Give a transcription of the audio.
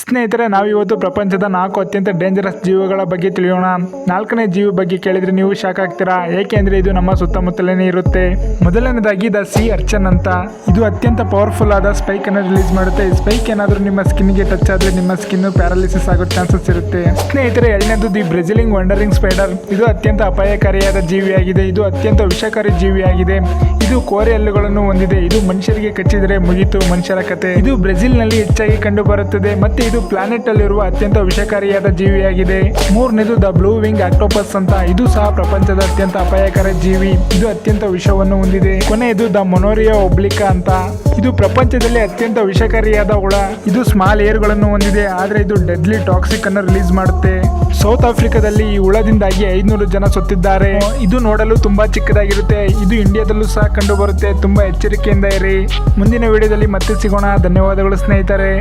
ಸ್ನೇಹಿತರೆ, ನಾವಿವತ್ತು ಪ್ರಪಂಚದ 4 ಅತ್ಯಂತ ಡೇಂಜರಸ್ ಜೀವಿಗಳ ಬಗ್ಗೆ ತಿಳಿಯೋಣ. 4ನೇ ಜೀವಿ ಬಗ್ಗೆ ಕೇಳಿದ್ರೆ ನೀವು ಶಾಕ್ ಆಗ್ತೀರಾ, ಏಕೆಂದ್ರೆ ಇದು ನಮ್ಮ ಸುತ್ತಮುತ್ತಲೇ ಇರುತ್ತೆ. ಮೊದಲನೇದಾಗಿ ದ ಸಿ ಅರ್ಚನ್ ಅಂತ. ಇದು ಅತ್ಯಂತ ಪವರ್ಫುಲ್ ಆದ ಸ್ಪೈಕ್ ಅನ್ನು ರಿಲೀಸ್ ಮಾಡುತ್ತೆ. ಈ ಸ್ಪೈಕ್ ಏನಾದ್ರೂ ನಿಮ್ಮ ಸ್ಕಿನ್ಗೆ ಟಚ್ ಆದ್ರೆ ನಿಮ್ಮ ಸ್ಕಿನ್ ಪ್ಯಾರಾಲಿಸಿಸ್ ಆಗೋ ಚಾನ್ಸಸ್ ಇರುತ್ತೆ. ಸ್ನೇಹಿತರೆ, ಎರಡನೇದು ದಿ ಬ್ರೆಜಿಲಿಂಗ್ ವಂಡರಿಂಗ್ ಸ್ಪೈಡರ್. ಇದು ಅತ್ಯಂತ ಅಪಾಯಕಾರಿಯಾದ ಜೀವಿಯಾಗಿದೆ. ಇದು ಅತ್ಯಂತ ವಿಷಕಾರಿ ಜೀವಿಯಾಗಿದೆ. ಇದು ಕೋರೆ ಹಲ್ಲುಗಳನ್ನು ಹೊಂದಿದೆ. ಇದು ಮನುಷ್ಯರಿಗೆ ಕಚ್ಚಿದರೆ ಮುಗಿತು ಮನುಷ್ಯರ ಕತೆ. ಇದು ಬ್ರೆಜಿಲ್ ನಲ್ಲಿ ಹೆಚ್ಚಾಗಿ ಕಂಡು ಬರುತ್ತದೆ ಮತ್ತೆ ಇದು ಪ್ಲಾನೆಟ್ ಅಲ್ಲಿರುವ ಅತ್ಯಂತ ವಿಷಕಾರಿಯಾದ ಜೀವಿಯಾಗಿದೆ. ಮೂರನೇದು ದ ಬ್ಲೂ ವಿಂಗ್ ಆಕ್ಟೋಪಸ್ ಅಂತ. ಇದು ಸಹ ಪ್ರಪಂಚದ ಅತ್ಯಂತ ಅಪಾಯಕಾರಿ ಜೀವಿ. ಇದು ಅತ್ಯಂತ ವಿಷವನ್ನು ಹೊಂದಿದೆ. ಕೊನೆಯದು ದ ಮೊನೋರಿಯಾ ಒಬ್ಲಿಕಾ ಅಂತ. ಇದು ಪ್ರಪಂಚದಲ್ಲಿ ಅತ್ಯಂತ ವಿಷಕಾರಿಯಾದ ಹುಳ. ಇದು ಸ್ಮಾಲ್ ಏರ್ಗಳನ್ನು ಹೊಂದಿದೆ, ಆದ್ರೆ ಇದು ಡೆಡ್ಲಿ ಟಾಕ್ಸಿಕ್ ಅನ್ನು ರಿಲೀಸ್ ಮಾಡುತ್ತೆ. ಸೌತ್ ಆಫ್ರಿಕಾದಲ್ಲಿ ಈ ಹುಳದಿಂದಾಗಿ 500 ಜನ ಸತ್ತಿದ್ದಾರೆ. ಇದು ನೋಡಲು ತುಂಬಾ ಚಿಕ್ಕದಾಗಿರುತ್ತೆ. ಇದು ಇಂಡಿಯಾದಲ್ಲೂ ಸಹ ಕಂಡು ಬರುತ್ತೆ. ತುಂಬಾ ಎಚ್ಚರಿಕೆಯಿಂದ ಇರಿ. ಮುಂದಿನ ವಿಡಿಯೋದಲ್ಲಿ ಮತ್ತೆ ಸಿಗೋಣ. ಧನ್ಯವಾದಗಳು ಸ್ನೇಹಿತರೆ.